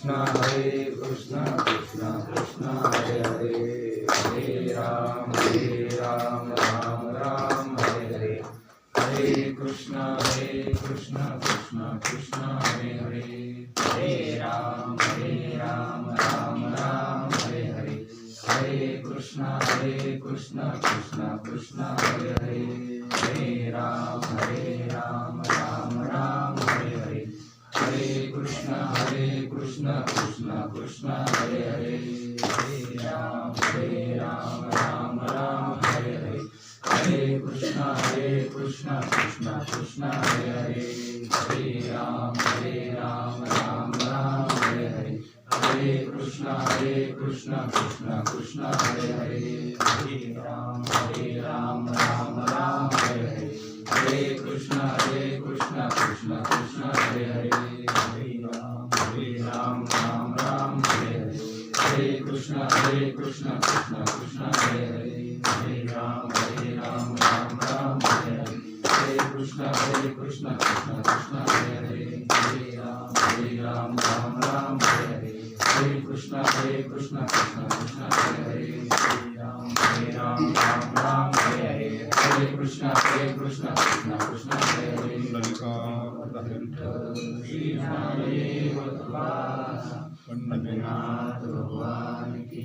कृष्ण कृष्ण कृष्ण हरे हरे हरे राम राम राम हरे हरे हरे कृष्ण कृष्ण कृष्ण हरे हरे हरे राम राम राम हरे हरे हरे कृष्ण कृष्ण कृष्ण हरे हरे हरे राम राम राम हरे हरे हरे कृष्ण कृष्ण कृष्ण हरे हरे हरे राम राम हरे हरे हरे कृष्ण कृष्ण कृष्ण हरे हरे हरे राम राम हरे हरे हरे कृष्ण कृष्ण कृष्ण हरे हरे हरे राम राम हरे हरे हरे कृष्ण कृष्ण कृष्ण हरे हरे हरे राम राम हरे हरे हरे कृष्ण कृष्ण कृष्ण हरे हरे हरे राम राम हरे हरे हरे कृष्ण कृष्ण कृष्ण हरे हरे हरे राम राम हरे हरे हरे कृष्ण कृष्ण कृष्ण हरे हरे हरे राम राम हरे हरे हरे कृष्ण कृष्ण कृष्ण हरे हरे श्री महादेव पंडरीनाथ भगवान की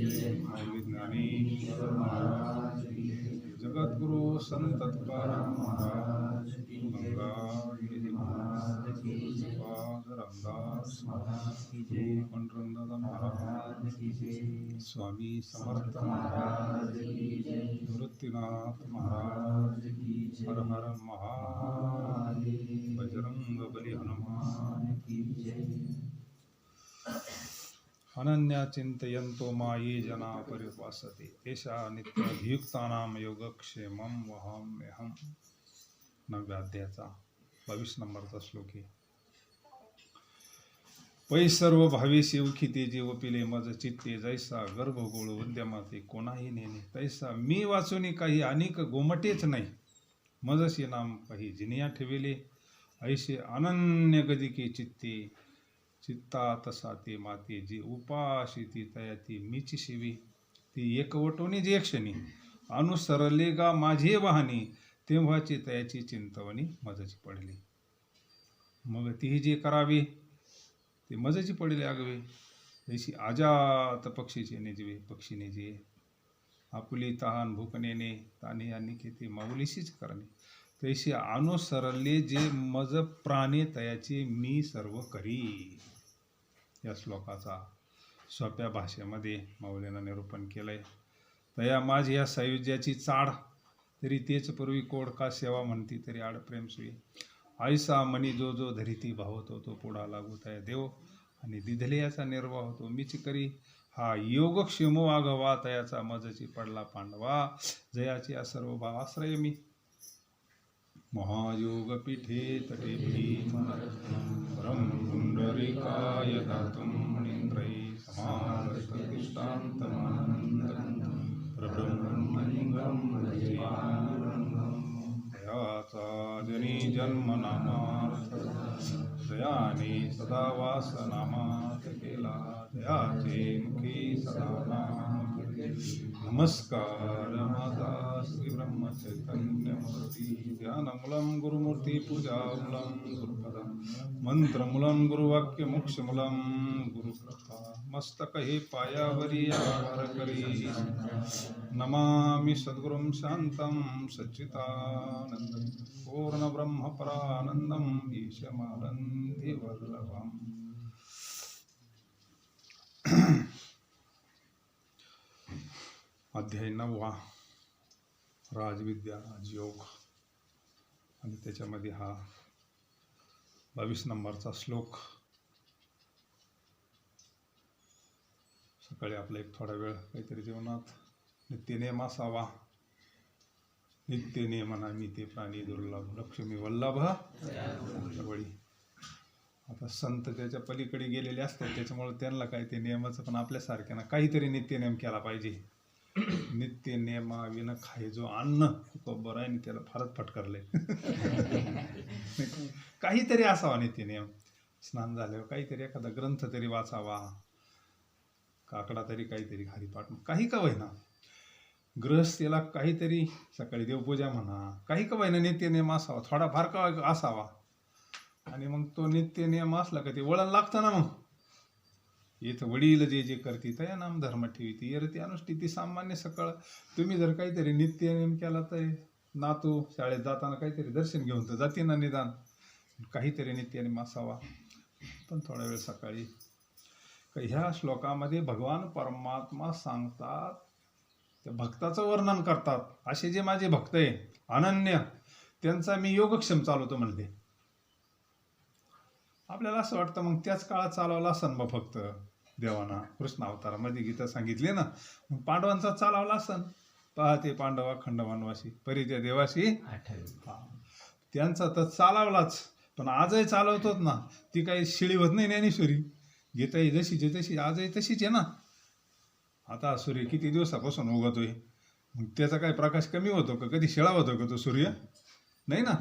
ज्ञानेश्वर महाराज की जगद्गुरु संत तुकाराम महाराज की गंगा महाराज की रामदास महाराज की पंडरंगदादा महाराज की स्वामी समर्थ महाराज की निवृत्तीनाथ महाराज की हर हर महादेव बजरंग बली हनुमान की अनन्या चिंतयन्तो माये जना परिपासते तेषा नित्यभियुक्तानां योगक्षेमं वहाम्यहम्. 9व्या अध्यायाचा 22 नंबरचा श्लोक आहे. पै सर्व भावी सेवखी ते जीव पिले मज चित्ते जैसा गर्भगोळ उद्यमाते कोणाही नेणे तैसा मी वाचुनी काही अनेक गोमटेच नाही मजशी नाम काही जिनिया ठेविले ऐसे अनन्य गदिके चित्ते चित्ता तसा ते माते जी उपाशी ती तयाती मीची शिवी ती एकवटोनी जे क्षणी अनुसरले गा माझे वाहनी तेव्हाची तयाची चिंतवणी मजची पडली. मग तीही जे करावे ते मजची पडले आगवे जशी आजात पक्षीचे निजवे पक्षीने जे आपुली तहान भूकनेने ताने आणि ते माऊलीशीच करणे तैसे अनुसरले जे मज प्राणे तयाचे मी सर्व करी. या श्लोकाचा सोप्या भाषेमध्ये माऊलीनं निरूपण केलंय. तया माझी या सायुज्याची चाड तरी तेच पूर्वी कोड का सेवा म्हणती तरी आड प्रेम सुई आयसा मनी जो जो धरिती भावतो तो पुढा लागू तया देव आणि दिधले याचा निर्वाह होतो मीच करी हा योगक्षेमो आघवा तयाचा मजची पडला पांडवा जयाची या सर्व भाव आश्रय मी. महायोग पीठे तटे भीमरं पुंडरीकाय दातुं मुनीन्द्रै समागततिष्ठान्तमानन्दं प्रब्रह्मलिङ्गं दयाचा जनी जन्मनामार्थ दयाने सदा वासनामार्थ केला दयाचे मुखी सदा नाम नमस्कार माता श्री ब्रह्म चैतन्य मूर्ती ध्यानमूलं गुरुमूर्ती पूजामूलं गुरुपदं मंत्रमूलं गुरुवाक्य मोक्षमूलं गुरुकृपा मस्तक हे पायावरी आधार करी नमामि सद्गुरुं शान्तं सच्चिदानन्दं पूर्ण ब्रह्म परानन्दं ईशमानन्दी वल्लभम्. अध्याय 9वा राजविद्या राजयोग आणि त्याच्यामध्ये हा 22 नंबरचा श्लोक. सकाळी आपला एक थोडा वेळ काहीतरी जीवनात नित्यनेम असावा. नित्यनेमना मी ते प्राणी दुर्लभ लक्ष्मी वल्लभ वळी. आता संत त्याच्या पलीकडे गेलेले असतात त्याच्यामुळे त्यांना काय ते नियमाचं पण आपल्यासारख्यानं काहीतरी नित्यनेम केला पाहिजे. नित्य नेमाविन खाय जो अन्न बरं आहे त्याला फारच फटकारलंय. काहीतरी असावा नित्य नियम. स्नान झाल्यावर काहीतरी एखादा ग्रंथ तरी वाचावा, काकडा तरी काहीतरी हरिपाठ काही का होईना, गृहस्थीला काहीतरी सकाळी देवपूजा म्हणा, काही का होईना नित्यनेम असावा, थोडाफार का असावा. आणि मग तो नित्यनेम असला का ते वळण लागतं ना. मग इथं वडील जे जे करते त्या नाम धर्म ठेवी ती अनुष्ठी सामान्य सकाळ. तुम्ही जर काहीतरी नित्यनेम केला तर नातू शाळेत जाताना काहीतरी दर्शन घेऊन तर जाते ना निदान, काहीतरी नित्यनेम असावा. पण थोडा वेळ सकाळी. ह्या श्लोकामध्ये भगवान परमात्मा सांगतात, त्या भक्ताचं वर्णन करतात. असे जे माझे भक्त आहे अनन्य, त्यांचा मी योगक्षेम चालवतो म्हणले. आपल्याला असं वाटतं मग त्याच काळात चालवला असन बा फक्त देवाना. कृष्ण अवतारामध्ये गीता सांगितले ना, मग पांडवांचा चालवला असन. पाहते पांडव अखंड वनवासी परित्या देवाशी, त्यांचा तर चालवलाच. पण आजही चालवतोच ना, ती काही शिळी होत नाही ज्ञानेश्वरी. गीता ही जशीची तशी आजही तशीच आहे ना. आता सूर्य किती दिवसापासून उगवतोय, मग त्याचा काही प्रकाश कमी होतो का? कधी शिळा होतो का तो सूर्य? नाही ना.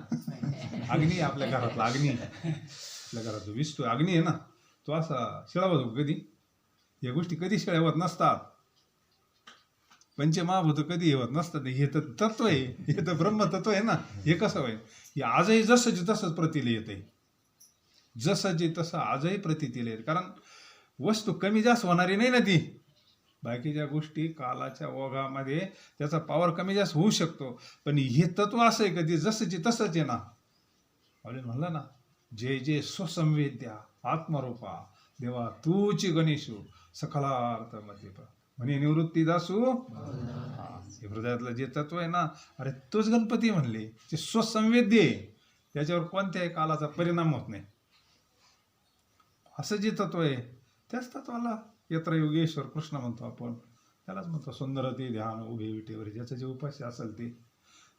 अग्नी आपल्या घरातला अग्नी, आपल्या घरात जो विसतो अग्नी आहे ना, तो असा शिळा होतो कधी? या गोष्टी कधी शिळ्या होत नसतात. पंचमहाभूत कधी होत नसतात. हे तर तत्व आहे, हे तर ब्रह्मतत्व आहे ना. हे कसं होईल? हे आजही जसंच तसंच प्रतीला येते, जसं जे तसं आजही प्रतीला येते. कारण वस्तू कमी जास्त होणारी नाही ना ती. बाकीच्या गोष्टी कालाच्या ओघामध्ये त्याचा पॉवर कमी जास्त होऊ शकतो, पण हे तत्व असं आहे का ते जसंचे तसंच आहे ना. आपल्याला म्हणलं ना, जे जे स्वसंवेद्या आत्मरूपा देवा तूची गणेशू सकलार्थ मध्ये म्हणे निवृत्ती दासू. हे हृदयातलं जे तत्व आहे ना, अरे तोच गणपती म्हणले. जे स्वसंवेद्य आहे, त्याच्यावर कोणत्याही कालाचा परिणाम होत नाही. असं जे तत्व आहे त्याच तत्वाला यत्र योगेश्वर कृष्ण म्हणतो आपण. त्यालाच म्हणतो सुंदरते ध्यान उभे विटेवर, ज्याचं जे उपास्य असेल ते.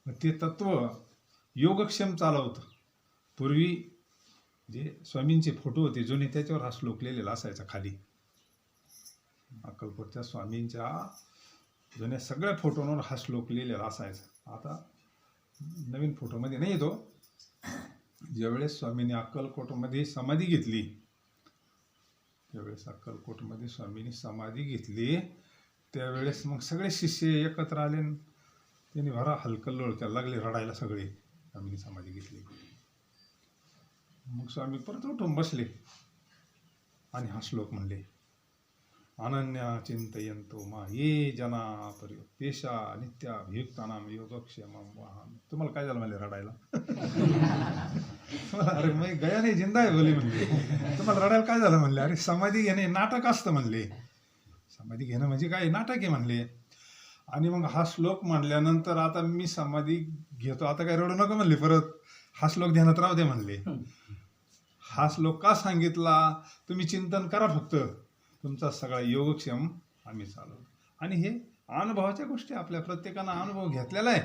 मग ते तत्व योगक्षेम चालवतं. पूर्वी जे स्वामींचे फोटो होते जुने, त्याच्यावर हा श्लोक लिहिलेला असायचा खाली. अक्कलकोटच्या स्वामींच्या जुन्या सगळ्या फोटोंवर हा श्लोक लिहिलेला असायचा. आता नवीन फोटोमध्ये नाही येतो. ज्यावेळेस स्वामींनी अक्कलकोटमध्ये समाधी घेतली, ज्यावेळेस अक्कलकोटमध्ये स्वामींनी समाधी घेतली, त्यावेळेस मग सगळे शिष्य एकत्र आले. त्यांनी भरा हलकल्लोळ करायला लागले, रडायला सगळे. स्वामींनी समाधी घेतली. मग स्वामी परत उठून बसले आणि हा श्लोक म्हणले, अनन्या चिंतयन्तो मा ये जना पर्युक्तेषा नित्याभियुक्तानां योगक्षेमं वहामि. तुम्हाला काय झालं म्हणले रडायला? अरे मी गया नाही जिंदा आहे बोली म्हणले. तुम्हाला रडायला काय झालं म्हणले? अरे समाधी घेणे नाटक असतं म्हणले. समाधी घेणं म्हणजे काय? नाटक आहे म्हणले. आणि मग हा श्लोक म्हणल्यानंतर आता मी समाधी घेतो, आता काय रडू नका म्हणले परत. हा श्लोक ध्यानात राहू दे म्हणले. हा श्लोक का सांगितला? तुम्ही चिंतन करा फक्त, तुमचा सगळा योगक्षेम आम्ही चालवतो. आणि हे अनुभवाच्या गोष्टी आपल्या प्रत्येकानं अनुभव घेतलेला आहे.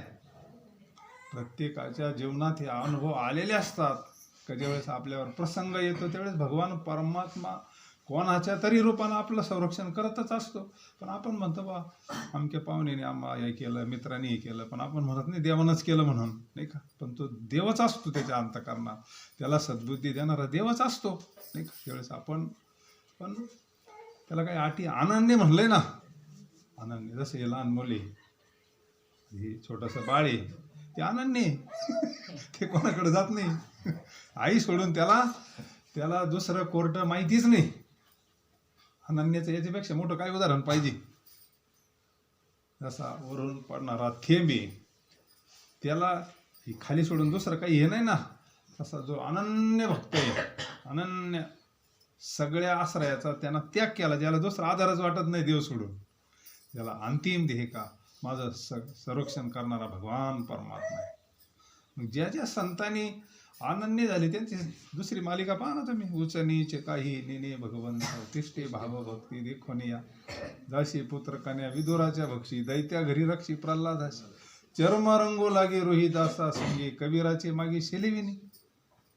प्रत्येकाच्या जीवनात हे अनुभव आलेले असतात. कधी वेळेस आपल्यावर प्रसंग येतो त्यावेळेस भगवान परमात्मा कोणाच्या तरी रूपानं आपलं संरक्षण करतच असतो. पण आपण म्हणतो बा आमच्या पाहुण्याने आम्हाला हे केलं, मित्रांनी हे केलं, पण आपण म्हणत नाही देवानंच केलं म्हणून, नाही का. पण तो देवच असतो त्याच्या अंतःकरणात, त्याला सद्बुद्धी देणारा देवच असतो, नाही का. त्यावेळेस आपण पण त्याला काही अटी अनन्य म्हणलंय ना. अनन्य जसं हे लहान मुले, हे छोटंसं बाळ आहे, ते अनन्य ते कोणाकडे जात नाही. आई सोडून त्याला दुसरं कोर्ट माहितीच नाही. अनन्याचं याच्यापेक्षा मोठं काय उदाहरण पाहिजे? जसा वरून पडणारा थेंब आहे, त्याला खाली सोडून दुसरं काही हे नाही ना. तसा जो अनन्य भक्त आहे, अनन्य सगळ्या आश्रयाचा त्यानं त्याग केला, ज्याला दुसरा आधारच वाटत नाही देव सोडून, ज्याला अंतिम ध्येय का माझं संरक्षण करणारा भगवान परमात्मा आहे. मग ज्या ज्या संतांनी अनन्य झाले त्यांची दुसरी मालिका पहा ना तुम्ही. उच नीच काही नेने भगवंत तिष्ठे भाव भक्ती देखोने या, दासी पुत्र कन्या विदुराच्या भक्षी, दैत्या घरी रक्षी प्रल्हादासी, चर्म रंगो लागे रोहिदासा संगी, कबीराचे मागे शेलिविनी,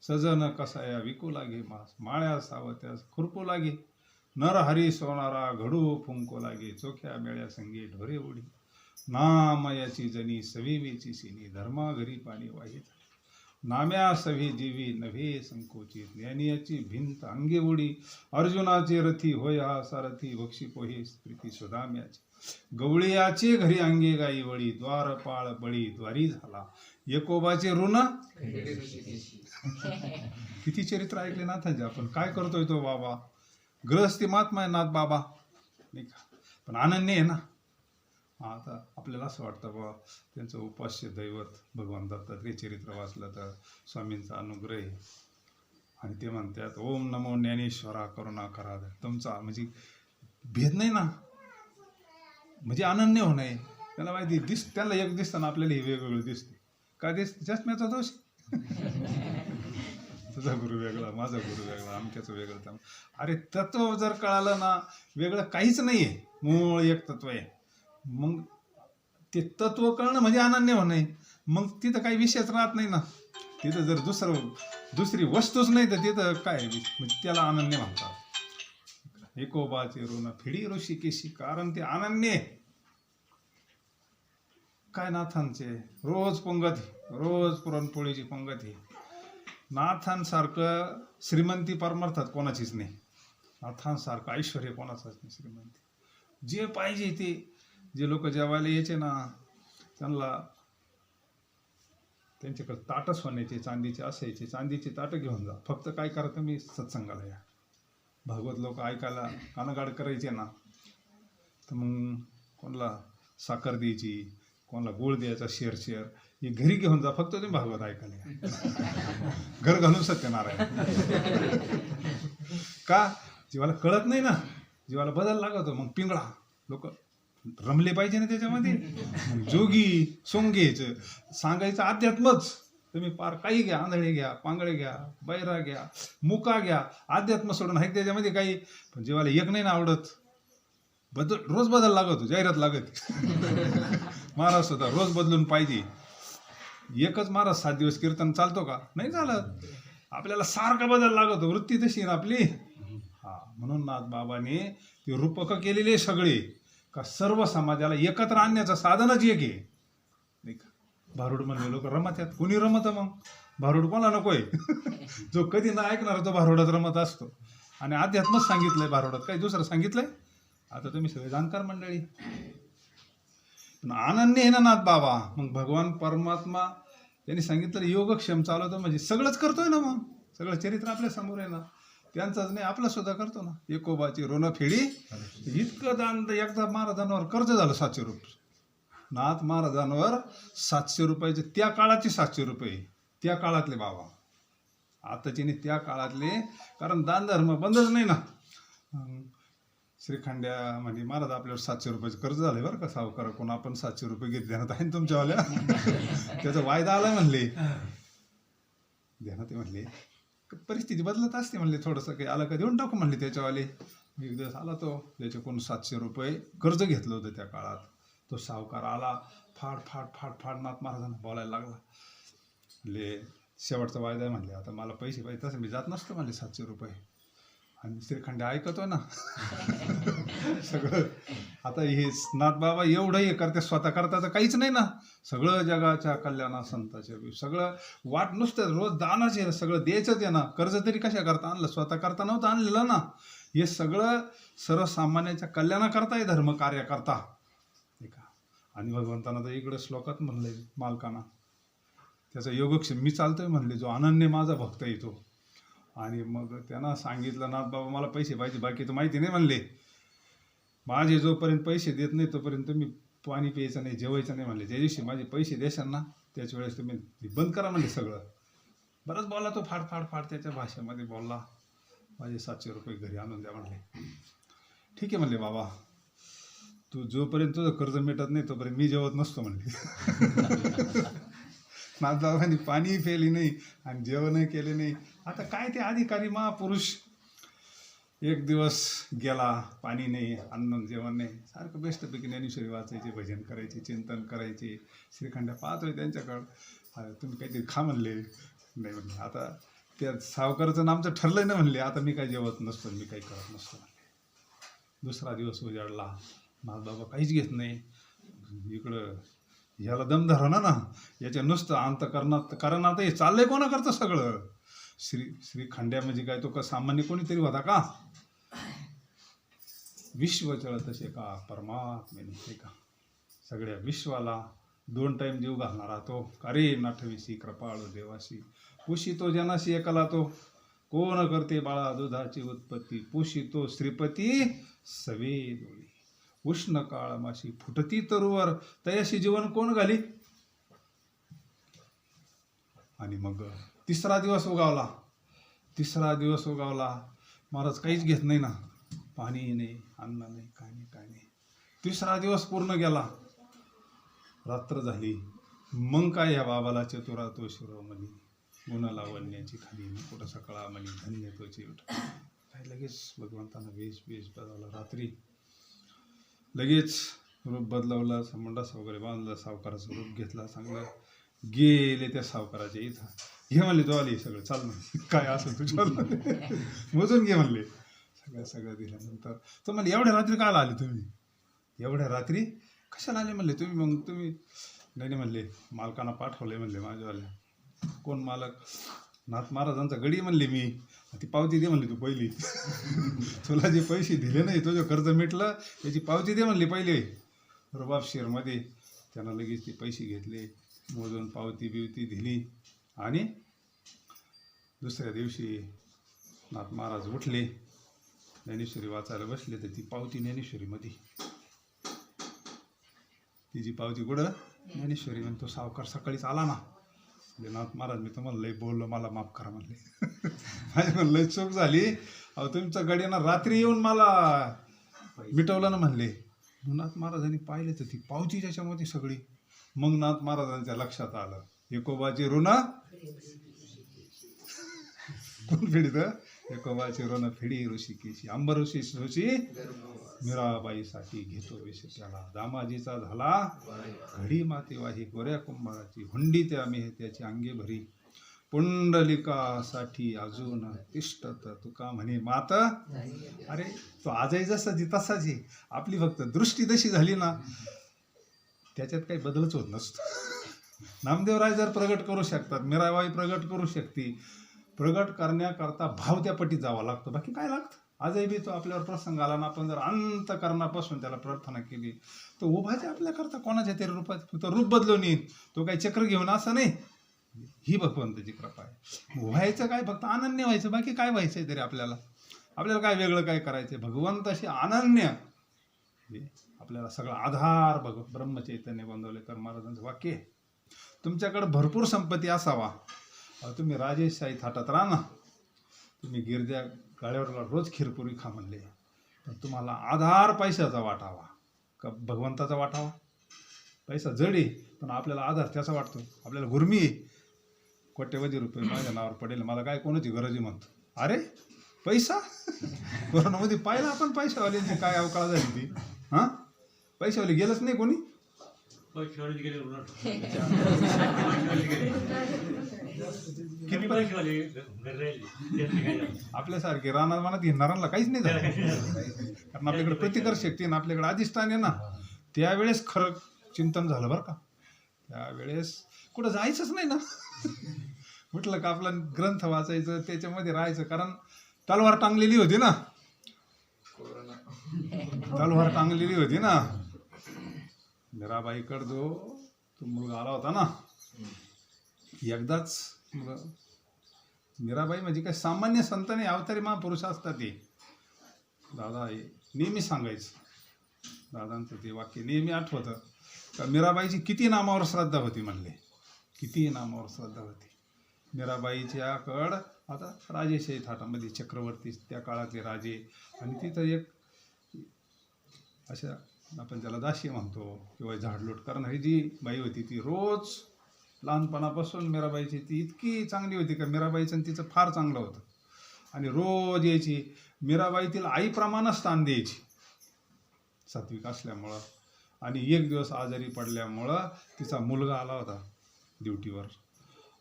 सजन कसाया विकू लागे मास, माळ्या सावत्यास खुरपू लागे, नर हरी सोनारा घडू फुंको लागे, चोख्या मेळ्या संगी ढोरे उडी, नामयाची जनी सविवेची सिनी, धर्मा घरी पाणी वाहित, नाम्या सवी जीवी नव्हे संकोचित. ज्ञानियाची भिंत अंगे उडी, अर्जुनाचे रथी होय हा सारथी. बक्षी पोहे प्रीती सुदाम्याची, गवळीयाचे घरी अंगे गाई वळी. द्वारपाळ बळी द्वारी झाला, एकोबाचे ऋण. किती चरित्र ऐकले नाथांचे आपण. काय करतोय तो बाबा, गृहस्थी महात्मा आहे नाथ बाबा, नाही का, पण अनन्य आहे ना. आता आपल्याला असं वाटतं बाबा त्यांचं उपास्य दैवत भगवान दत्तात्रय चरित्र वाचलं तर स्वामींचा अनुग्रह आहे. आणि ते म्हणतात ओम नमो ज्ञानेश्वरा करुणा करा. तुमचा म्हणजे भेद नाही ना, म्हणजे अनन्य होणं आहे. त्याला माहिती त्यांना एक दिसताना आपल्याला हे वेगवेगळं दिसते. काय दिसते? चष्म्याचा दोष. तुझा गुरु वेगळा, माझा गुरु वेगळा, आमच्याचं वेगळं. अरे तत्व जर कळालं ना, वेगळं काहीच नाही आहे, मूळ एक तत्व आहे. मग ते तत्व कळणं म्हणजे अनन्य होणं. मग तिथं काही विषयच राहत नाही ना. तिथं जर दुसरी वस्तूच नाही तर तिथं काय म्हणजे त्याला अनन्य म्हणतात. एकोबाचे ऋण फिडी ऋषिकेशी, कारण ते अनन्य. काय नाथांचे रोज पंगत, रोज पुरणपोळीची पंगत आहे. नाथांसारखं श्रीमंती परमार्थात कोणाचीच नाही. नाथांसारखं ऐश्वर कोणाचंच नाही. श्रीमंती जे पाहिजे ते, जे लोक जेवायला यायचे ना त्यांना त्यांच्याकडे ताटं सोन्याचे चांदीचे असायचे. चांदीचे ताटं घेऊन जा, फक्त काय करा तुम्ही सत्संगाला या. भागवत लोक ऐकायला कानगाड करायचे ना, तर मग कोणाला साखर द्यायची, कोणाला गोळ द्यायचा शेर. हे घरी घेऊन जा, फक्त तुम्ही भागवत ऐकायला या. घर घालून सत्यनारायण. का? जीवाला कळत नाही ना, जीवाला बदल लागतो. मग पिंगळा लोक रमले पाहिजे ना त्याच्यामध्ये. जोगी सोंगेचं सांगायचं अध्यात्मच. तुम्ही पार काही घ्या, आंधळे घ्या, पांगळे घ्या, बैरा घ्या, मुका घ्या, अध्यात्म सोडून आहे त्याच्यामध्ये काही. पण जीवाला एक नाही ना आवडत, रोज बदल लागतो, जाहिरात लागत. महाराज सुद्धा रोज बदलून पाहिजे. एकच महाराज 7 दिवस कीर्तन चालतो का? नाही चालत. आपल्याला सारखा बदल लागतो, वृत्ती तशी ना आपली. हा, म्हणून नाथ बाबांनी ते रूपक केलेले सगळे का सर्व समाजाला एकत्र आणण्याचं साधनच एक आहे, नाही का. भारूड म्हणले लोक रमतात, कुणी रमत मग भारूड कोणा नकोय. जो कधी न ऐकणार तो भारूडात रमत असतो. आणि अध्यात्मच सांगितलंय भारूडात, काही दुसरं सांगितलंय. आता तुम्ही सगळे जाणकार मंडळी. पण अनन्य आहे ना नाथ बाबा. मग भगवान परमात्मा त्यांनी सांगितलं योगक्षेम चालवतो म्हणजे सगळंच करतोय ना. मग सगळं चरित्र आपल्या समोर आहे ना. त्यांचाच नाही, आपला सुद्धा करतो ना. एकोबाची ऋण फेडी. इतकं दान एकदा महाराजांवर कर्ज झालं 700 रुपये. नाथ महाराजांवर 700 रुपयाचे, त्या काळाचे 700 रुपये, त्या काळातले बाबा. आताचे नाही, त्या काळातले. कारण दान धर्म बंदच नाही ना. श्रीखंड्या म्हणजे महाराज आपल्यावर 700 रुपयाचं कर्ज झालंय बरं का सावकार कोण. आपण 700 रुपये घेत देण्यात आहे तुमच्यावाल्या. त्याचा वायदा आलाय म्हणले, देण्यात म्हणले. परिस्थिती बदलत असते म्हणले, थोडंसं काही आलं का देऊन टाकू म्हणले त्याच्यावाले. एक दिवस आला तो, त्याच्याकडून 700 रुपये कर्ज घेतलं होतं त्या काळात. तो सावकार आला, फाड फाड फाड फाड नाथ महाराजांना बोलायला लागला. म्हणले शेवटचा वायदा आहे म्हणले, आता मला पैसे पाहिजे. तसं मी जात नसतो म्हणले 700 रुपये. आणि श्रीखंड ऐकतोय ना सगळं. आता हे नाथ बाबा एवढं हे करते, स्वतः करता तर काहीच नाही ना. सगळं जगाच्या कल्याणा संताच्या सगळं वाट नुसतं रोज दानच आहे, सगळं द्यायचंच आहे ना. कर्ज तरी कशा करता आणलं, स्वतः करता नव्हतं आणलेलं ना. हे सगळं सर्वसामान्यांच्या कल्याणाकरता हे धर्म कार्य करता, नाही का. आणि भगवंताना तर इकडं श्लोकात म्हणलंय मालकाना, त्याचा योगक्षेम मी चालतोय म्हणले, जो अनन्य माझा भक्त येतो. आणि मग त्यांना सांगितलं नाथ बाबा मला पैसे पाहिजे, बाकी तर माहिती नाही म्हणले. माझे जोपर्यंत पैसे देत नाही तोपर्यंत तुम्ही पाणी प्यायचं नाही, जेवायचं नाही म्हणले. ज्या दिवशी माझे पैसे देशाल ना त्याच वेळेस तुम्ही बंद करा म्हणले सगळं. बरंच बोलला तो, फाड फाड फाड त्याच्या भाषेमध्ये बोलला. माझे 700 रुपये घरी आणून द्या म्हणले. ठीक आहे म्हणले बाबा, तू जोपर्यंत तुझं कर्ज मिटत नाही तोपर्यंत मी जेवत नसतो म्हणले. नाथबाबांनी पाणी पेली नाही आणि जेवणही केले नाही. आता काय ते अधिकारी महापुरुष. एक दिवस गेला, पाणी नाही, अन्न जेवण नाही. सारखं बेस्टपैकी ज्ञानेश्वरी वाचायचे, भजन करायचे, चिंतन करायचे. श्रीखंड पाहतोय त्यांच्याकडं, तुम्ही काहीतरी खा म्हणले. नाही म्हणले, आता त्या सावकाराचं नामचं ठरलंय ना म्हणले, आता मी काही जेवत नसतो, मी काही करत नसतो म्हणले. दुसरा दिवस उजाडला, नाथबाबा काहीच घेत नाही. इकडं ह्याला दम धरा ना याच्या नुसतं अंतकरणात करणात हे चाललंय कोणा करतं सगळं. श्री खंड्या म्हणजे काय तो का सामान्य कोणीतरी होता का? विश्व चळत असे का परमात्म्याने हे का सगळ्या विश्वाला 2 टाइम जीव घालणारा तो. अरे नाठविसी कृपाळू देवासी पुषितो जनाशी एकला तो. कोण करते बाळा दुधाची उत्पत्ती पुषितो श्रीपती सवे डोळी. उष्ण काळ माशी फुटती तरुवर तयाशी जीवन कोण घाली. आणि मग तिसरा दिवस उगावला. महाराज काहीच घेत नाही ना, पाणी नाही, अन्न नाही, काय नाही. तिसरा दिवस पूर्ण गेला, रात्र झाली. मग काय या बाबाला चतुरा तो शिरोमणी गुण लावण्याची खाली कुठं सकाळा म्हणी धन्य तोची उठ. काय लगेच भगवंतानं वेश बदलला. रात्री लगेच रूप बदलवलं, संबंधास वगैरे बांधलं, सावकाराचं रूप घेतला. चांगलं गेले त्या सावकाराच्या इथं. हे म्हणले तो आली सगळं चाल ना काय असं तुझ्या मोजून घे म्हणले. सगळं दिल्यानंतर तो म्हणले एवढ्या रात्री काला आले तुम्ही. एवढ्या रात्री कशाला आले म्हणले तुम्ही. मग तुम्ही नाही म्हणले मालकांना पाठवलंय म्हणले माझ्यावाल्या. कोण मालक? नाथ महाराजांचा गडी म्हणले मी. ती पावती दे म्हणली तू पहिली. तुला जे पैसे दिले नाही तुझं कर्ज मिटलं याची पावती दे म्हणली पहिले. रुबाब शेरमध्ये त्यानं लगेच ते पैसे घेतले, मोजून पावती बिवती दिली. आणि दुसऱ्या दिवशी नाथ महाराज उठले, ज्ञानेश्वरी वाचायला बसले तर ती पावती ज्ञानेश्वरीमध्ये. तिची पावती कुठं? ज्ञानेश्वरी. म्हणतो सावकार सकाळीच आला ना. नाथ महाराज मी तुम्हाला लय बोललो, मला माफ करा म्हणले. माझी पण लय चूक झाली. अहो तुमच्या गड्यानं रात्री येऊन मला मिटवलं ना म्हणले. नाथ महाराजांनी पाहिले तर ती पावती त्याच्यामध्ये सगळी. मग नाथ महाराजांच्या लक्षात आलं एकोबाची ऋण कोण फेडीत? एकोबाची ऋण फेडी ऋषिकेशी. अंबर ऋषी मीराबाईसाठी घेतो विषय त्याला. दामाजीचा झाला घडी माती वाही गोऱ्या कुंभाराची. हुंडी त्या मेहत्याची अंगे भरी. पुंडलिकासाठी अजून तिष्ठत तुका म्हणे मात. अरे तो आजही जसाची तसाची. आपली फक्त दृष्टी तशी झाली ना, त्याच्यात काही बदलच होत नसतो. नामदेवराय जर प्रगट करू शकतात, मीराबाई प्रगट करू शकते. प्रगट करण्याकरता भाव त्या पटीत जावं लागतं, बाकी काय लागतं. आजही बी तो आपल्यावर प्रसंग आला ना, आपण जर अंतकरणापासून त्याला प्रार्थना केली तर उभाचे आपल्याकरता कोणाच्या तरी रूपात फक्त रूप बदलून येईल. तो काही चक्र घेऊन असं नाही. ही भगवंताची कृपा आहे. व्हायचं काय फक्त अनन्य व्हायचं, बाकी काय व्हायचंय तरी आपल्याला काय वेगळं काय करायचंय. भगवंताशी अनन्य आपल्याला सगळा आधार ब्रह्मचैतन्य गोंदवलेकर महाराजांचं वाक्य. तुमच्याकडे भरपूर संपत्ती असावा, तुम्ही राजेशाही थाटात राहा ना, तुम्ही गिरद्या गाळ्यावर रोज खीरपुरी खा म्हणले, पण तुम्हाला आधार पैशाचा वाटावा का भगवंताचा वाटावा. पैसा जडी पण आपल्याला आधार त्याचा वाटतो. आपल्याला गुरमी कोट्यवधी रुपये माझ्या नावावर पडेल, मला काय कोणाची गरज आहे म्हणतो. अरे पैसा कोरोनामध्ये पाहिलं आपण पैशावाल्यांची काय अवकाळ झाली ती. हां पैशावाले गेलंच नाही कोणी. आपल्यासारखे राहणार मनात घेणाऱ्यांना काहीच नाही झालं, कारण आपल्याकडे प्रतिकार शक्ती आहे ना, आपल्याकडे अधिष्ठान आहे ना. त्यावेळेस खरं चिंतन झालं बरं का. त्यावेळेस कुठं जायचंच नाही ना. म्हटलं का आपला ग्रंथ वाचायचं, त्याच्यामध्ये राहायचं. कारण तलवार टांगलेली होती ना, मीराबाईकडे जो तो मुलगा आला होता ना, एकदाच मीराबाई म्हणजे काय सामान्य संत नाही, अवतारी महापुरुष असतात ते. दादा हे नेहमी सांगायचं, दादांचं ते वाक्य नेहमी आठवतं का मीराबाईची किती नामावर श्रद्धा होती म्हणले, किती नामावर श्रद्धा होती. मीराबाईच्याकडं आता राजेशाही थाटामध्ये चक्रवर्ती त्या काळातले राजे, आणि तिथं एक अशा आपण त्याला दासी म्हणतो किंवा झाडलोट करणारी जी बाई होती, ती रोज लहानपणापासून मीराबाईची ती इतकी चांगली होती का मीराबाईचं आणि तिचं फार चांगलं होतं. आणि रोज यायची मीराबाई तिला आईप्रमाणे स्थान द्यायची सात्विक असल्यामुळं. आणि एक दिवस आजारी पडल्यामुळं तिचा मुलगा आला होता ड्युटीवर,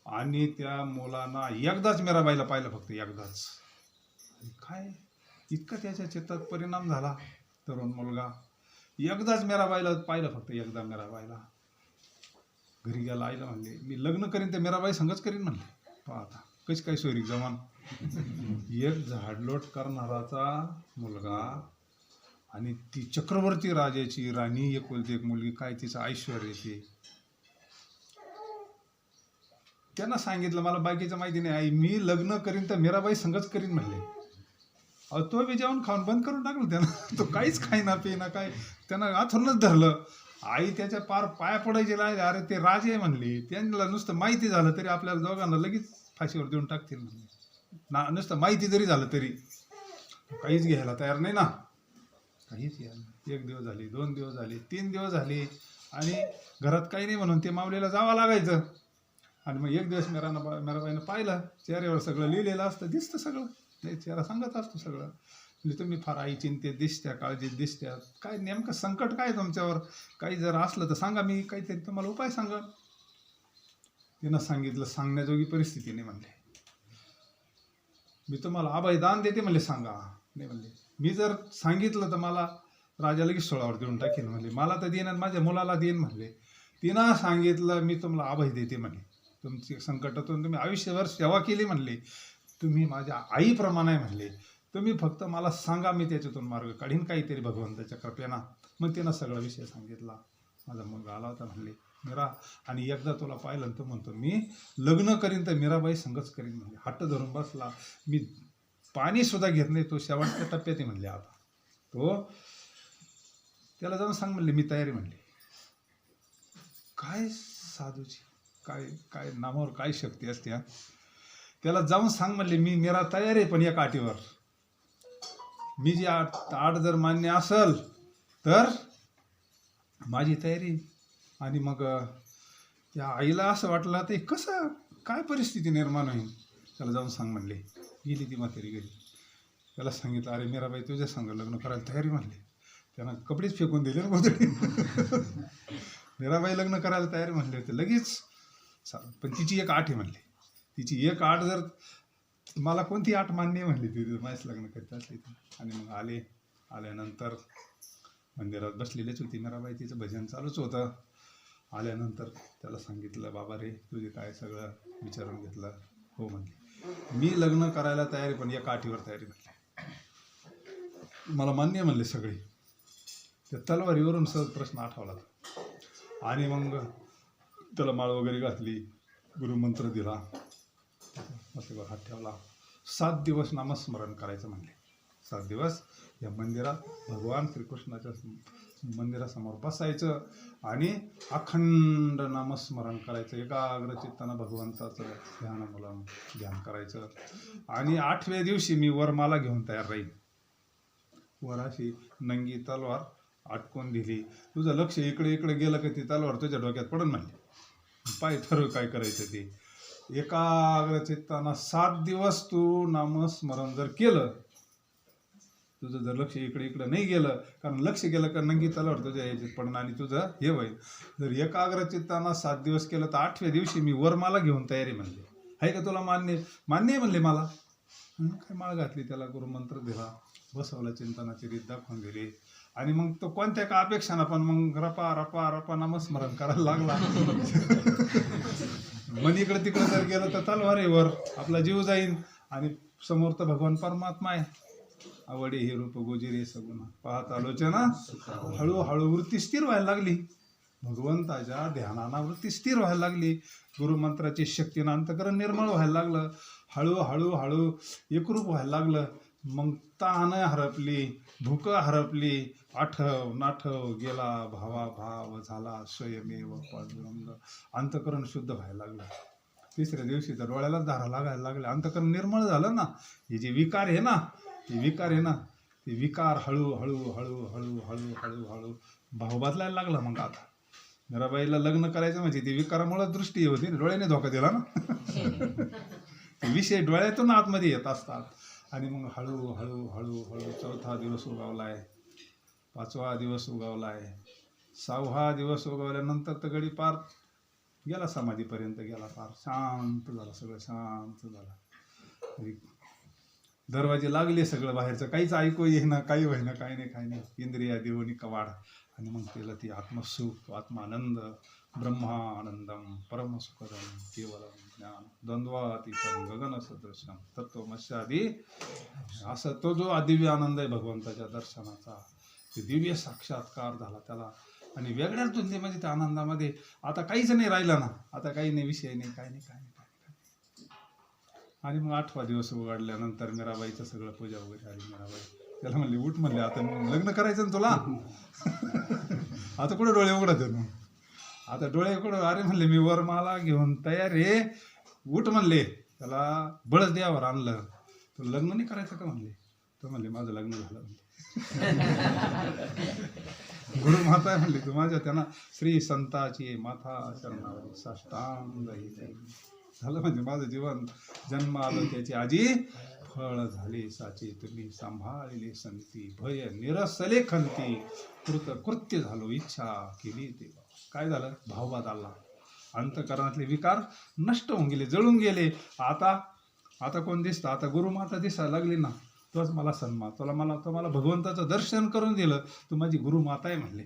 आणि त्या मुलांना एकदाच मीराबाईला पाहिलं, फक्त एकदाच. काय इतका त्याच्या चित्तात परिणाम झाला. तरुण मुलगा एकदाच मीराबाईला पाहिलं, फक्त एकदा मीराबाईला. घरी गेला, आईला म्हणले मी लग्न करीन तर मीराबाई संगच करीन म्हणले. पहा आता कशी काय सोयरीक जमान. एक झाडलोट करणाराचा मुलगा आणि ती चक्रवर्ती राजाची राणी, एकुलती एक मुलगी, काय तिचं ऐश्वर्य ते. त्यांना सांगितलं मला बाकीचं माहिती नाही आई, मी लग्न करीन तर मीराबाई संगच करीन म्हणले. अहो तो बी जेवण खाऊन बंद करून टाकलं त्यानं. तो काहीच खाईना पिना काय, त्यानं आथरूनच धरलं. आई त्याच्या पार पाया पडायचे लागले. अरे ते राजे म्हणले, त्यांना नुसतं माहिती झालं तरी आपल्याला दोघांना लगेच फाशीवर देऊन टाकतील म्हणले. ना नुसतं माहिती जरी झालं तरी काहीच घ्यायला तयार नाही ना, काहीच घ्यायला. 1 दिवस झाले, 2 दिवस झाले, 3 दिवस झाले आणि घरात काही नाही म्हणून ते माऊलीला जावं लागायचं. आणि मग एक दिवस मीराबाईनं पाहिलं, चेहऱ्यावर सगळं लिहिलेलं असतं, दिसतं सगळं, चेहरा सांगत असतो सगळं. म्हणजे तुम्ही फार आई चिंतेत दिसत्या, काळजीत दिसत्या, काय नेमकं संकट काय तुमच्यावर, काही जर असलं तर सांगा, मी काहीतरी तुम्हाला उपाय सांगा. तिनं सांगितलं सांगण्याजोगी परिस्थिती नाही म्हणले. मी तुम्हाला अभयदान देते म्हणले, सांगा. नाही म्हणले, मी जर सांगितलं तर मला राजा लगेच सोळावर देऊन टाकेन म्हणले, मला तर देईन आणि माझ्या मुलाला देईन म्हणले. तिनं सांगितलं मी तुम्हाला अभय देते म्हणले, तुमची संकटातून तुम्ही आयुष्यभर सेवा केली म्हणले, तुम्ही माझ्या आईप्रमाणे म्हणले, तुम्ही फक्त मला सांगा, मी त्याच्यातून मार्ग काढीन काहीतरी भगवंताच्या कृपेनं. मग तिनं सगळा विषय सांगितला. माझा मुलगा आला होता म्हणले मीरा, आणि एकदा तुला पाहिलं तर म्हणतो मी लग्न करीन तर मीराबाई संगच करीन म्हणले. हट्ट धरून बसला, मी पाणी सुद्धा घेत नाही, तो शेवटच्या टप्प्यात आहे म्हणले. आता तो त्याला जाऊन सांग म्हणले मी तयारी म्हणले. काय साधूची काय काय नामावर काय शक्ती असते. त्याला जाऊन सांग म्हणले मी मीरा तयार आहे, पण एका अटीवर, मी जी आठ जर मान्य असल तर माझी तयारी. आणि मग त्या आईला असं वाटलं ते कसं काय परिस्थिती निर्माण होईल, त्याला जाऊन सांग म्हणले. गेली ती म्हातारी गेली, त्याला सांगितलं अरे मीराबाई तुझ्या संग लग्न करायला तयारी म्हणले. त्यानं कपडेच फेकून दिले ना गोधडी. मीराबाई लग्न करायला तयारी म्हणले होते लगेच. पण तिची एक आठ आहे म्हणले, तिची एक आठ जर मला कोणती आठ मान्य म्हणली ती माझ्याच लग्न करीत असली तर. आणि मग आल्यानंतर मंदिरात बसलेलीच होती मीराबाई, तिचं भजन चालूच होतं. आल्यानंतर त्याला सांगितलं बाबा रे तुझे काय सगळं विचारून घेतलं. हो म्हणले, मी लग्न करायला तयारी पण एका अटीवर तयारी म्हणले, मला मान्य म्हणले सगळे. त्या तलवारीवरून सहज प्रश्न आठवला. आणि मग त्याला माळ वगैरे घातली, गुरुमंत्र दिला, मस्तकावर हात ठेवला. 7 दिवस नामस्मरण करायचं म्हणले. 7 दिवस या मंदिरात भगवान श्रीकृष्णाच्या मंदिरासमोर बसायचं आणि अखंड नामस्मरण करायचं. एकाग्र चित्तानं भगवंताचं ध्यान करायचं. आणि 8व्या दिवशी मी वरमाला घेऊन तयार राहील. वर अशी नंगी तलवार अटकून दिली, तुझं लक्ष इकडे इकडे गेलं की ती तलवार तुझ्या डोक्यात पडून म्हणले. पाय ठरव काय करायचं ते. एकाग्र चित्तानं 7 दिवस तू नामस्मरण जर केलं, तुझं जर लक्ष इकडे इकडे नाही गेलं, कारण लक्ष गेलं का नंगी तलवार तुझ्या याच्यात पडणं आणि तुझं हे होईल. जर एकाग्र चित्तानं 7 दिवस केलं तर 8व्या दिवशी मी वरमाला घेऊन तयारी म्हणले. आहे का तुला मान्य? मान्य म्हणले मला. काय माळ घातली, त्याला गुरुमंत्र दिला, बसवला, चिंतनाची रीत दाखवून दिली. आणि मग तो कोणत्या का अपेक्षानं पण मग रपा रपा रपा नामस्मरण करायला लागला. मन इकडे तिकडे जर गेलं तर तलवारीवर आपला जीव जाईल. आणि समोर तर भगवान परमात्मा आहे. आवडे हे रूप गोजिरे सगुण पाहत आलोचना. हळूहळू वृत्ती स्थिर व्हायला लागली, भगवंताच्या ध्यानाना वृत्ती स्थिर व्हायला लागली. गुरुमंत्राची शक्तीनं अंतकरण निर्मळ व्हायला लागलं. हळू एकरूप व्हायला लागलं. मग तान हरपली, भूक हरपली, आठव नाठव गेला, भावा भाव झाला, स्वयमेव पांडुरंग. अंतकरण शुद्ध व्हायला लागलं. 3ऱ्या दिवशी तर डोळ्याला धारा लागायला लागले, अंतकरण निर्मळ झालं ना. हे जे विकार आहे ना, ते विकार हळू भाव बदलायला लागला. मग आता मीराबाईला लग्न करायचं म्हणजे ती विकारामुळे दृष्टी होती, डोळ्याने धोका दिला ना. ते विषय डोळ्यातून आतमध्ये येत असतात. आणि मग हळू 4था दिवस उगवलाय, 5वा दिवस उगवलाय, 6वा दिवस उगवल्यानंतर तर गडी पार गेला, समाधीपर्यंत गेला, पार शांत झाला, सगळं शांत झालं. दरवाजे लागले सगळं बाहेरचं, काहीच ऐकू येईना, काही होईना, काही नाही. इंद्रिया देवनी कवाड. आणि मग त्याला ती आत्मसुख, आत्मानंद, ब्रह्मानंदम परमसुखदम केवलम ज्ञान द्वंद्वातीतम गगनसदृशम तत्वमस्यादी. असं तो जो दिव्य आनंद आहे भगवंताच्या दर्शनाचा, ते दिव्य साक्षात्कार झाला त्याला. आणि वेगळ्याच धुंदीमध्ये त्या आनंदामध्ये आता काहीच नाही राहिलं ना, आता काही नाही, विषय नाही, काय नाही. आणि मग 8वा दिवस उघडल्यानंतर मीराबाईचं सगळं पूजा वगैरे आली. मीराबाई त्याला म्हणले, उठ म्हणले, आता लग्न करायचं ना तुला, आता कुठं डोळे उघडत मग, आता डोळे कुठं, अरे म्हणले मी वरमाला घेऊन तयार आहे, उठ म्हणले. त्याला बळच द्यावर आणलं. तो लग्न नाही करायचं का म्हणले. तो म्हणले माझं लग्न झालं म्हणले. गुरु माता म्हणले तू माझ्या, त्यांना श्री संताची माथा शरणावरी साष्टांग झालं. म्हणजे माझं जीवन जन्म आलं त्याची आजी फळ झाले साचे, तुम्ही सांभाळले संती, भय निरसले खंती, कृत्य झालो इच्छा केली तेव्हा. काय झालं, भाववाद आला, अंतकरणातले विकार नष्ट होऊन गेले, जळून गेले. आता कोण दिसतं, आता गुरुमाता दिसायला लागली ना, तोच मला सन्मान, मला भगवंताचं दर्शन करून दिलं, तू माझी गुरुमाता आहे म्हणले.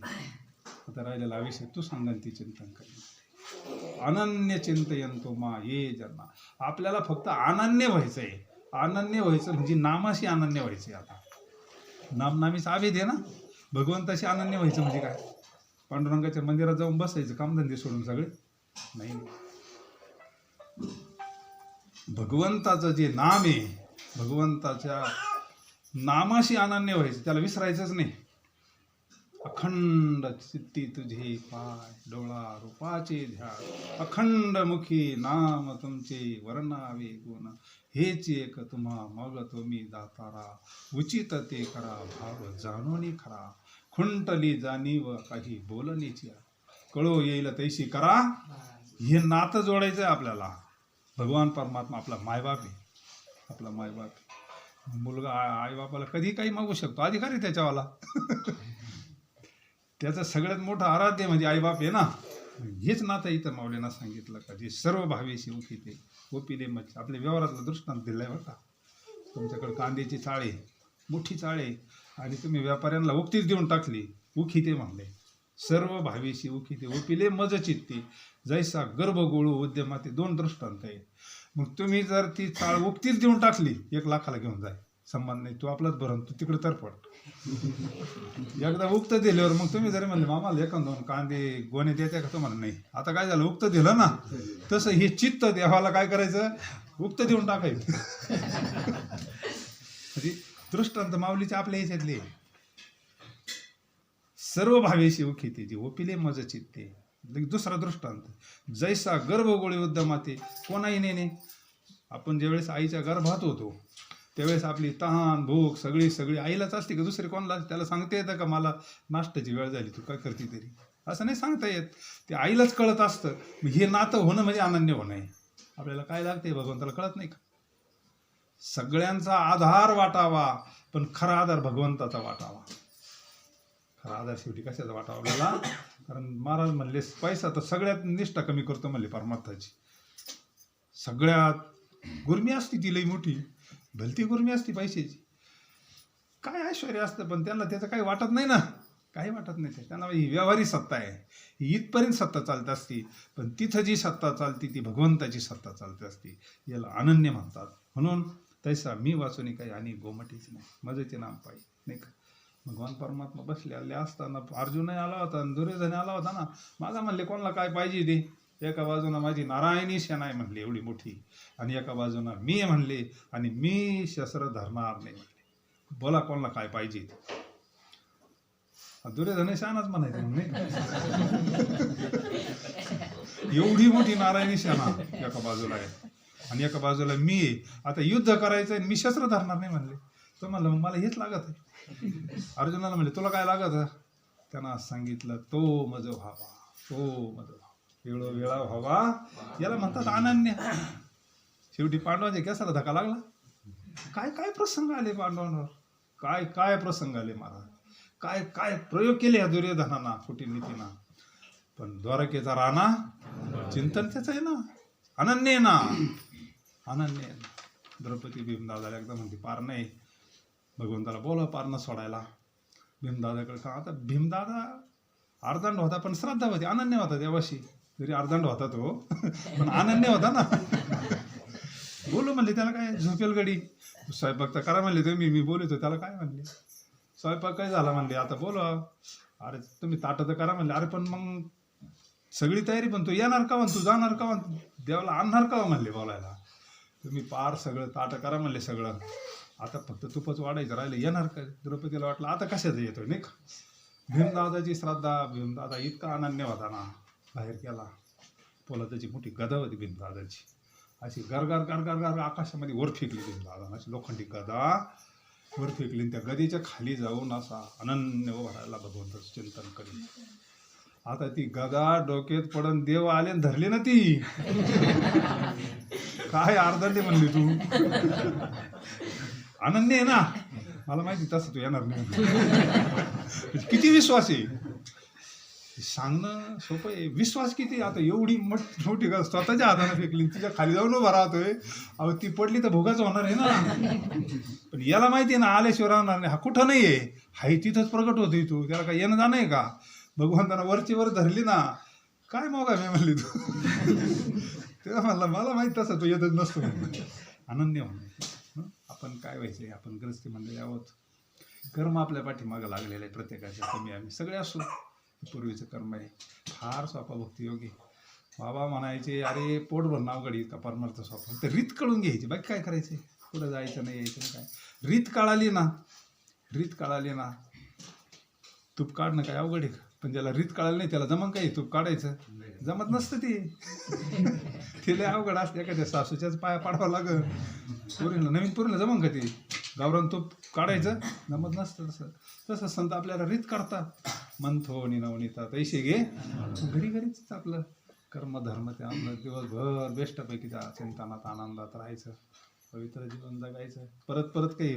आता राहिलेला विषय तू सांगाल ती चिंतन करेल. अनन्य चिंतयंतो मा ये जन्मा. आपल्याला फक्त अनन्य व्हायचंय. अनन्य व्हायचं म्हणजे नामाशी अनन्य व्हायचंय. आता नामनामीच आवेद आहे ना, भगवंताशी अनन्य व्हायचं म्हणजे काय, पांडुरंगाच्या मंदिरात जाऊन बसायचं कामधंदे सोडून सगळे नाही. भगवंताचं जे नाम आहे, भगवंताच्या नामाशी अनन्य व्हायचं, त्याला विसरायचंच नाही. अखंड चित्ती तुझे पाय डोळा रूपाचे ध्यान, अखंड मुखी नाम तुमचे वर्णावे गुण, हेच एक तुम्हा मग तुम्ही दातारा, उचित ते करा भाव जाणून खरा, खुंटली जाणीव काही बोलणीची, कळो येईल तैशी करा. हे नातं जोडायचं आहे आपल्याला. भगवान परमात्मा आपला मायबाप आहे, आपला मायबाप आहे. मुलगा आईबापाला कधी काही मागू शकतो, अधिकारी त्याच्यावाला. त्याचं सगळ्यात मोठं आराध्य म्हणजे आईबाप आहे ना. हेच नातं इथं माऊलींना सांगितलं का, जे सर्व भावेशी उखिते ओपिले मच्छी. आपल्या व्यवहारातला दृष्टांत दिलाय बरं का. तुमच्याकडे कांद्याची चाळे, मोठी चाळे, आणि तुम्ही व्यापाऱ्यांना उक्तीच देऊन टाकली, उखिते म्हणले. सर्व भावेशी उखिते ओपिले मज चित्ती, जैसा गर्भ गोळू उद्यमाते. 2 दृष्टांत आहे. मग तुम्ही जर ती चाळ उक्तीच देऊन टाकली, 1 लाखाला घेऊन जाय, संबंध नाही, तू आपलाच भरण, तू तिकडे तरफड. एकदा उक्त दिल्यावर मग तुम्ही जरी म्हणले मामाला 1-2 कांदे गोणे देते का, तुम्हाला नाही. आता काय झालं, उक्त दिलं ना, तसं हे चित्त देवाला काय करायचं, उक्त देऊन टाकायचं. म्हणजे दृष्टांत माऊलीचे आपल्या याच्यातले. सर्व भावेशी उखिते जी ओपिले मज चित्ते. दुसरा दृष्टांत, जैसा गर्भगोळी उद्यमाते कोणाही नेणे. आपण ज्यावेळेस आईच्या गर्भात होतो त्यावेळेस आपली तहान भूक सगळी आईलाच असते का दुसरे कोणाला. त्याला सांगता येतं का मला नाश्त्याची वेळ झाली, तू काय करते तरी, असं नाही सांगता येत. ते आईलाच कळत असतं. हे नातं होणं म्हणजे अनन्य होणं आहे. आपल्याला काय लागते भगवंताला कळत नाही का. सगळ्यांचा आधार वाटावा, पण खरा आधार भगवंताचा वाटावा. खरा आधार शेवटी कशाचा वाटावा आपल्याला. कारण महाराज म्हणले पैसा तर सगळ्यात निष्ठा कमी करतो म्हणले परमार्थाची. सगळ्यात गुरमी असती ती लई मोठी, भलती गुरमी असती पैशाची. काय ऐश्वर्य असतं, पण त्यांना त्याचं काही वाटत नाही ना, काही वाटत नाही. त्यांना ही व्यवहारी सत्ता आहे, ही इथपर्यंत सत्ता चालत असती. पण तिथं जी सत्ता चालती ती भगवंताची सत्ता चालते असती. याला अनन्य म्हणतात. म्हणून तैसा मी वाचून काही आणि गोमटीच नाही, मजेचे नाम पाहिजे नाही का. भगवान परमात्मा बसले आले असताना अर्जुनही आला होता आणि दुर्योधन आला होता ना. माझा म्हणले कोणाला काय पाहिजे ते. एका बाजूला माझी नारायणी सेना आहे म्हणले एवढी मोठी, आणि एका बाजूला मी म्हणले, आणि मी शस्त्र धरणार नाही म्हणले. बोला कोणाला काय पाहिजे. दुर्योधन शहाणाच म्हणायचं म्हणून एवढी मोठी नारायणी सेना एका बाजूला आहे आणि एका बाजूला मी आहे. आता युद्ध करायचंय, मी शस्त्र धरणार नाही म्हणले. तो म्हणलं मग मला हेच लागत आहे. अर्जुनाला म्हणले तुला काय लागत. त्यांना सांगितलं तो मज व्हावा, तो मज व्हावा, वेळोवेळा व्हावा. याला म्हणतात अनन्य. शेवटी पांडवांच्या केसाला धक्का लागला. काय काय प्रसंग आले पांडवांवर, काय काय प्रसंग आले महाराज, काय काय प्रयोग केले ह्या दुर्योधनाना फुटी नीतीना. पण द्वारकेचा राणा चिंतन त्याच आहे ना, अनन्य आहे ना, अनन्य आहे. द्रौपदी भीमदादाला एकदा म्हणते पार नाही, भगवंताला बोला पारणं सोडायला. भीमदादाकडे का आता भीमदादा अर्धांड होता पण श्रद्धा होती, अनन्य होता देवाशी. जरी अर्धांड होता तो पण अनन्य होता ना. बोलू म्हणले त्याला काय झोपेल गडी. स्वयंपाक तर करा म्हणले तुम्ही, मी बोलतो त्याला काय म्हणले. स्वयंपाक काय झाला म्हणले आता बोला. अरे तुम्ही ताटं तर करा म्हणले. अरे पण मग सगळी तयारी, पण तू येणार का तू जाणार का देवाला आणणार का म्हणले बोलायला. तुम्ही पार सगळं ताटं करा म्हणले सगळं, आता फक्त तुपच वाढायचं राहिलं, येणार का. द्रौपदीला वाटलं आता कशाचं येतोय नाही का. भीमदादाची श्रद्धा, भीमदादा इतका अनन्य होता ना, बाहेर गेला. पोलादाची मोठी गदा होती भीमदादाची, अशी गरगर गरगर गर आकाशामध्ये वर फेकली भीमदादा. अशी लोखंडी गदा वर फेकली, त्या गदीच्या खाली जाऊन असा अनन्य भरायला भगवंताचं चिंतन करी. आता ती गदा डोक्यात पडून देव आले आणि धरली ना ती. काय अर्धांडे म्हणली तू, अनन्य आहे ना. मला माहिती तसं तू येणार नाही. किती विश्वास आहे सांगणं सोपं आहे. विश्वास किती. आता एवढी मोठी गदा स्वतःच्या हाताने फेकली, तिच्या खाली जाऊन उभा राहतोय. अहो ती पडली तर भोगाच होणार आहे ना. पण याला माहिती आहे ना आल्याशिवाय राहणार नाही. हा कुठं नाही आहे, हाय तिथंच प्रगट होतोय. तू त्याला काय येणं जाणं आहे का. भगवंतानं वरची वर धरली ना, काय मोगा मी म्हणली तू. तेव्हा म्हणला मला माहित तसं तू येतच नसतो. अनन्य म्हणून आपण काय व्हायचंय, आपण ग्रस्ती म्हणले आहोत. कर्म आपल्या पाठीमागं लागलेलं आहे प्रत्येकाच्या, कमी आम्ही सगळे असो. पूर्वीचं कर्म आहे फार सोपा भक्तियोगी. बाबा म्हणायचे अरे पोटभर नाव गडी का परमार्थ सोपा. तर रीत कळून घ्यायची, बाकी काय करायचे, पुढं जायचं नाही यायचं काय. रीत कळाली ना, रीत कळाली ना, तूप काढणं काय अवघड आहे. पण ज्याला रीत कळाली नाही त्याला जमन काही तूप काढायचं, जमत नसतं ते. तिला अवघड असते, एखाद्या सासूच्याच पाया पाडावं लागल. पोरीला नवीन पोरीला जमन का ते गावरान तूप काढायचं, जमत नसतं. तसं संत आपल्याला रीत काढतात. मंथो नवनीता तैसे घे, घरी घरीच आपलं कर्मधर्म ते आपलं दिवसभर बेस्टपैकी त्या चिंतनात आनंदात राहायचं, पवित्र जीवन जगायचं. परत परत काही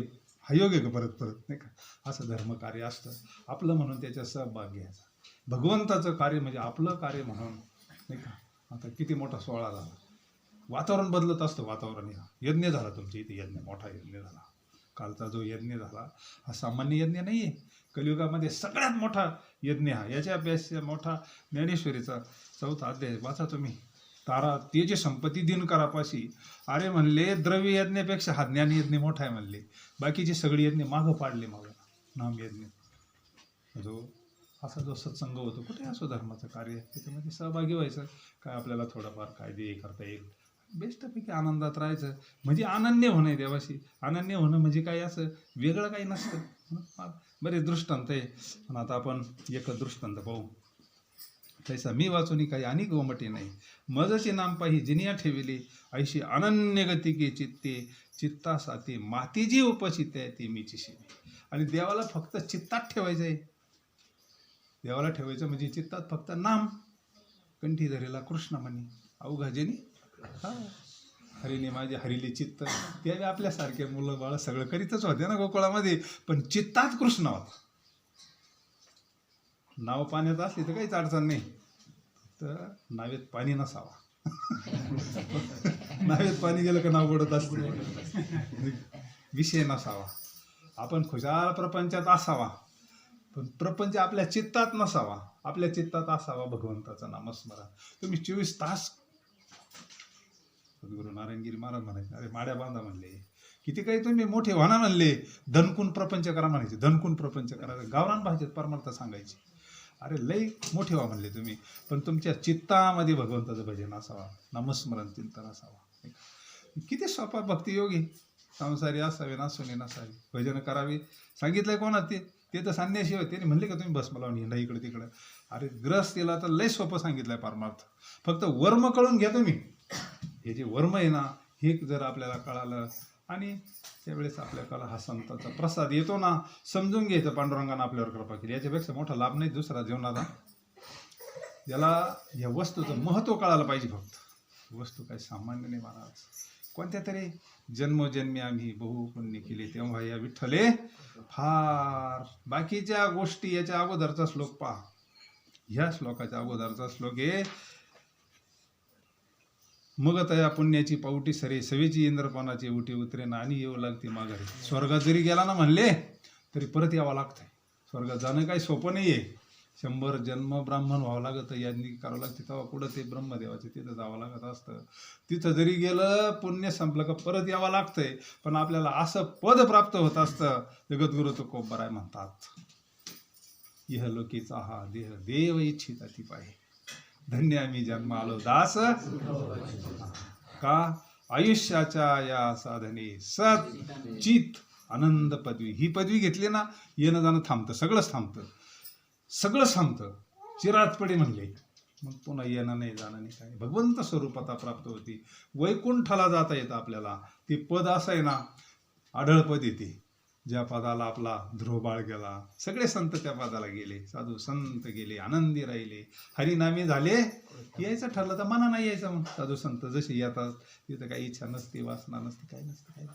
हा योग आहे का परत परत नाही का. असं धर्मकार्य असतं आपलं म्हणून त्याच्यात सहभाग घ्यायचा. भगवंताचं कार्य म्हणजे आपलं कार्य म्हणून नाही का. आता किती मोठा सोहळा झाला, वातावरण बदलत असतं. वातावरण यज्ञ झाला तुमच्या इथे, यज्ञ मोठा यज्ञ झाला. कालचा जो यज्ञ झाला हा सामान्य यज्ञ नाही आहे. कलियुगामध्ये सगळ्यात मोठा यज्ञ हा. याच्यापेक्षा मोठा ज्ञानेश्वरीचा 4था अध्याय वाचा तुम्ही. तारा तेज संपत्ती दिन करापाशी. अरे म्हणले द्रव्य यज्ञापेक्षा हा ज्ञान यज्ञ मोठा आहे म्हणले. बाकीची सगळी यज्ञ मागं पाडले मागं. नाम यज्ञ जो असा जो सत्संग होतो कुठे असो धर्माचं कार्य त्याच्यामध्ये सहभागी व्हायचं. काय आपल्याला थोडंफार काय दे करता येईल, बेस्टपैकी आनंदात राहायचं. म्हणजे अनन्य होणं आहे देवाशी. अनन्य होणं म्हणजे काय असं वेगळं काही नसतं. बरेच दृष्टांत आहे, पण आता आपण एकच दृष्टांत पाहू. तैसा मी वाचून काही आणि गोमटे नाही, मजचे नाम पाही जिनिया ठेविले. ऐशी अनन्य गती के चित्ते, चित्तासाते मातीजी उपचित आहे ते मीची शिवी. आणि देवाला फक्त चित्तात ठेवायचं आहे. देवाला ठेवायचं म्हणजे चित्तात फक्त नाम. कंठी धरेला कृष्ण म्हणे अवघा जनी हा. हरीने माझे हरिले चित्त. ते आपल्यासारखे मुलं बाळ सगळं करीतच होते ना गोकुळामध्ये, पण चित्तात कृष्ण होता. नाव पाण्यात असली तर काहीच अडचण नाही, तर नावेत पाणी नसावा. नावेत पाणी गेलं का नाव पडत असते. विषय नसावा. आपण खुशाल प्रपंचात असावा, पण प्रपंच आपल्या चित्तात नसावा. आपल्या चित्तात असावा भगवंताचं नामस्मरण. तुम्ही 24 तास. सद्गुरू नारायणगिरी महाराज म्हणायचे अरे माड्या बांधा म्हणले, किती काही तुम्ही मोठे व्हाना म्हणले, धनकून प्रपंच करा म्हणायचे. धनकून प्रपंच करा, गावरान भाषेत परमार्थ सांगायचे. अरे लई मोठे व्हा म्हणले तुम्ही, पण तुमच्या चित्तामध्ये भगवंताचं भजन असावा, नामस्मरण चिंतन असावा. किती सोपा भक्तियोगी. संसारी असावे नासुनी नसावी, भजन करावे. सांगितलंय कोणा ते तर संन्यासी होते. त्यांनी म्हणले का तुम्ही भस्म लावून हिंडा इकडे तिकडे. अरे ग्रस केला तर लय सोपं सांगितलंय परमार्थ. फक्त वर्म कळून घ्या तुम्ही. हे जे वर्म आहे ना, हे जर आपल्याला कळालं आणि त्यावेळेस आपल्याला हा संतांचा प्रसाद येतो ना, समजून घ्यायचं पांडुरंगानं आपल्यावर कृपा केली. याच्यापेक्षा मोठा लाभ नाही दुसरा जीवनाचा. याला या वस्तूचं महत्त्व कळायला पाहिजे. फक्त वस्तू काही सामान्य नाही महाराज. कोणत्या तरी जन्मोजन्मी आम्ही बहु पुण्य केले, तेव्हा या विठ्ठले फार. बाकीच्या गोष्टी याच्या अगोदरचा श्लोक पहा. ह्या श्लोकाच्या अगोदरचा श्लोक आहे मग तया पुण्याची पावटी सरे सवेची इंद्रपानाची उठी उतरेन आणि येऊ लागते माघारी. स्वर्गात जरी गेला ना म्हणले तरी परत यावं लागतंय. स्वर्गात जाणं काही सोपं नाही आहे. 100 जन्म ब्राह्मण व्हावं लागतं, यांनी करावं लागते, तेव्हा पुढं ते ब्रह्मदेवाचे तिथं जावं लागत असतं. तिथं जरी गेलं पुण्य संपलं का परत यावं लागतंय. पण आपल्याला असं पद प्राप्त होत असतं. जगद्गुरु तुकोबाराय म्हणतात, इहलोकीचा हा देह देव इच्छिता ती पाहे, धन्य आम्ही जन्म आलो दास का. आयुष्याच्या या साधने सत चित आनंद पदवी, ही पदवी घेतली ना येणं जाणं थांबतं, सगळंच थांबतं, सगळंच थांबतं. चिरात पडे म्हणले मग पुन्हा येणं नाही जाणं नाही काय. भगवंत स्वरूपाता प्राप्त होती. वैकुंठाला जाता येतं आपल्याला. ते पद असं आहे ना, आढळ पद येते. ज्या पदाला आपला ध्रुवबाळ गेला, सगळे संत त्या पदाला गेले, साधू संत गेले, आनंदी राहिले, हरिनामी झाले. यायचं ठरलं तर मना नाही यायचं. मग साधू संत जसे येतात तिथं काही इच्छा नसते, वासना नसते, काही नसते, काय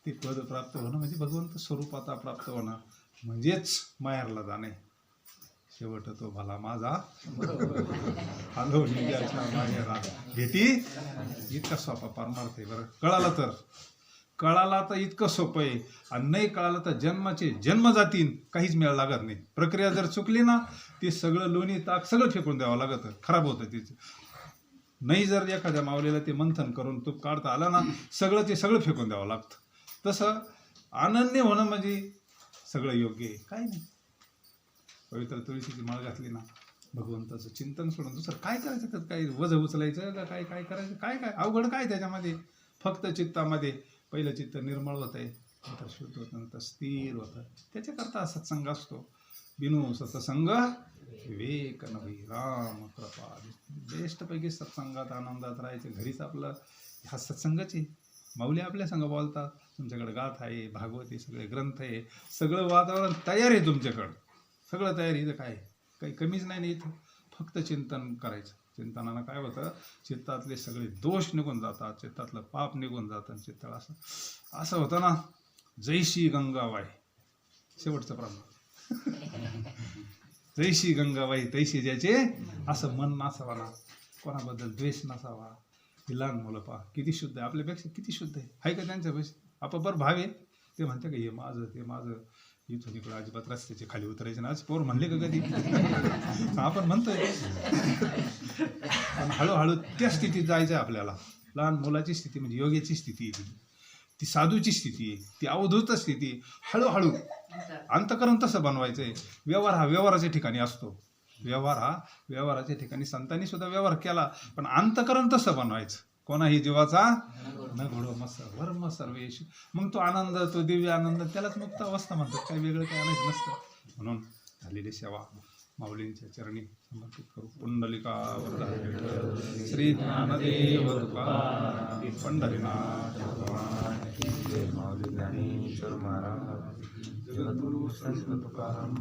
ते पद प्राप्त होणं म्हणजे भगवंत स्वरूपाता प्राप्त होणं म्हणजेच माहेरला जाणे. शेवट तो भला माझा आलो निघायच्या माहेरा घेती. इतका सोपा परमार्थ आहे बरं. कळाला तर इतकं सोपं आहे. आणि नाही कळालं तर जन्माचे जन्म जातील, काहीच मेळ लागत नाही. प्रक्रिया जर चुकली ना ते सगळं लोणी ताक सगळं फेकून द्यावं लागतं, खराब होतं तिचं. नाही जर एखाद्या माऊलीला ते मंथन करून तूप काढता आलं ना, ते सगळं फेकून द्यावं लागतं. तसं अनन्य होणं म्हणजे सगळं योग्य आहे. काय नाही, पवित्र तुळशीची माळ घातली ना, भगवंताचं चिंतन सोडून दुसरं काय करायचं. त्यात काय वज उचलायचं का काय काय करायचं, काय काय अवघड काय त्याच्यामध्ये. फक्त चित्तामध्ये पहिलं चित्त निर्मळ होत आहे, नंतर शुद्ध होतं, नंतर स्थिर होतं. त्याच्याकरता सत्संग असतो. बिनू सत्संग विवेक नवी राम कृपा. बेस्टपैकी सत्संगात आनंदात राहायचं. घरीच आपलं हा सत्संगच आहे. माऊली आपल्या संग बोलतात, तुमच्याकडे गाथ आहे, भागवत आहे, सगळे ग्रंथ आहे, सगळं वातावरण तयार आहे तुमच्याकडं, सगळं तयार. इथं काय काही कमीच नाही ना. इथं फक्त चिंतन करायचं. चिंतनानं काय होतं, चित्तातले सगळे दोष निघून जातात, चित्तातलं पाप निघून जातं. चित्ताला असं होतं ना, जैशी गंगाबाई शेवटचं प्रमाण. जैशी गंगाबाई तैशी ज्याचे, असं मन नसावा ना, कोणाबद्दल द्वेष नसावा. ही लहान मुलं पहा किती शुद्ध आहे, आपल्यापेक्षा किती शुद्ध आहे का त्यांच्यापेक्षा. आपापर भाव आहे. ते म्हणते का हे माझं ते माझं, इथून इकडं अजिबात रस्त्याचे खाली उतरायचे ना. आज पोर म्हणले का कधी, आपण म्हणतोय. पण हळूहळू त्या स्थितीत जायचं आहे आपल्याला. लहान मुलाची स्थिती म्हणजे योग्याची स्थिती आहे, ती साधूची स्थिती आहे, ती अवधूत स्थिती. हळूहळू अंतकरण तसं बनवायचं आहे. व्यवहार हा व्यवहाराच्या ठिकाणी असतो. व्यवहार हा व्यवहाराच्या ठिकाणी संतांनी सुद्धा व्यवहार केला, पण अंतकरण तसं बनवायचं. कोणाही जीवाचा न घोडो मस वर्म सर्वेश. मग तो आनंद, तो दिव्य आनंद, त्यालाच मुक्त अवस्था म्हणतात. काही वेगळं काही आणायचं नसतं. म्हणून झालेली सेवा माऊलींच्या चरणी समर्पित करू. पुंडलिका वरदा श्री ज्ञानदेव तुकाराम पंढरीनाथ भगवान की जय. माऊली ज्ञानेश्वर महाराज जगद्गुरु संत तुकाराम